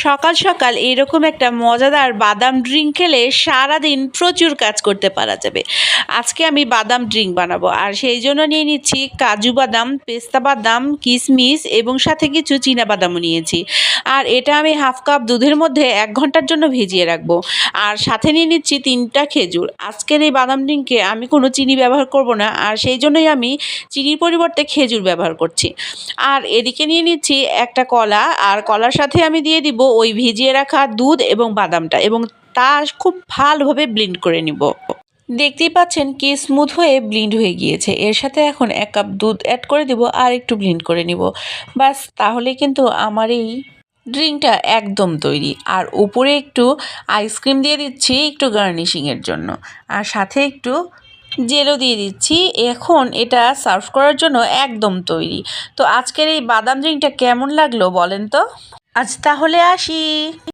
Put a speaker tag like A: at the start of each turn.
A: সকাল সকাল এরকম একটা মজাদার বাদাম ড্রিঙ্ক খেলে সারাদিন প্রচুর কাজ করতে পারা যাবে। আজকে আমি বাদাম ড্রিঙ্ক বানাবো, আর সেই জন্য নিয়ে নিচ্ছি কাজু বাদাম, পেস্তা বাদাম, কিশমিশ এবং সাথে কিছু চীনা বাদামও নিয়েছি। আর এটা আমি হাফ কাপ দুধের মধ্যে 1 ঘন্টার জন্য ভিজিয়ে রাখবো। আর সাথে নিয়ে নিচ্ছি 3টা খেজুর। আজকের এই বাদাম ড্রিঙ্কে আমি কোনো চিনি ব্যবহার করব না, আর সেই জন্যই আমি চিনির পরিবর্তে খেজুর ব্যবহার করছি। আর এদিকে নিয়ে নিচ্ছি একটা কলা, আর কলার সাথে আমি দিয়ে দিব ওই ভিজিয়ে রাখা দুধ এবং বাদামটা, এবং তা খুব ভালোভাবে ব্লেন্ড করে নিব। দেখতেই পাচ্ছেন কি স্মুথ হয়ে ব্লেন্ড হয়ে গিয়েছে। এর সাথে এখন 1 কাপ দুধ অ্যাড করে দিব আর একটু ব্লেন্ড করে নিব। বাস, তাহলে কিন্তু আমার এই ড্রিঙ্কটা একদম তৈরি। আর উপরে একটু আইসক্রিম দিয়ে দিচ্ছি একটু গার্নিশিংয়ের জন্য, আর সাথে একটু জেলও দিয়ে দিচ্ছি। এখন এটা সার্ভ করার জন্য একদম তৈরি। তো আজকের এই বাদাম ড্রিঙ্কটা কেমন লাগলো বলেন তো? আজ তাহলে আসি।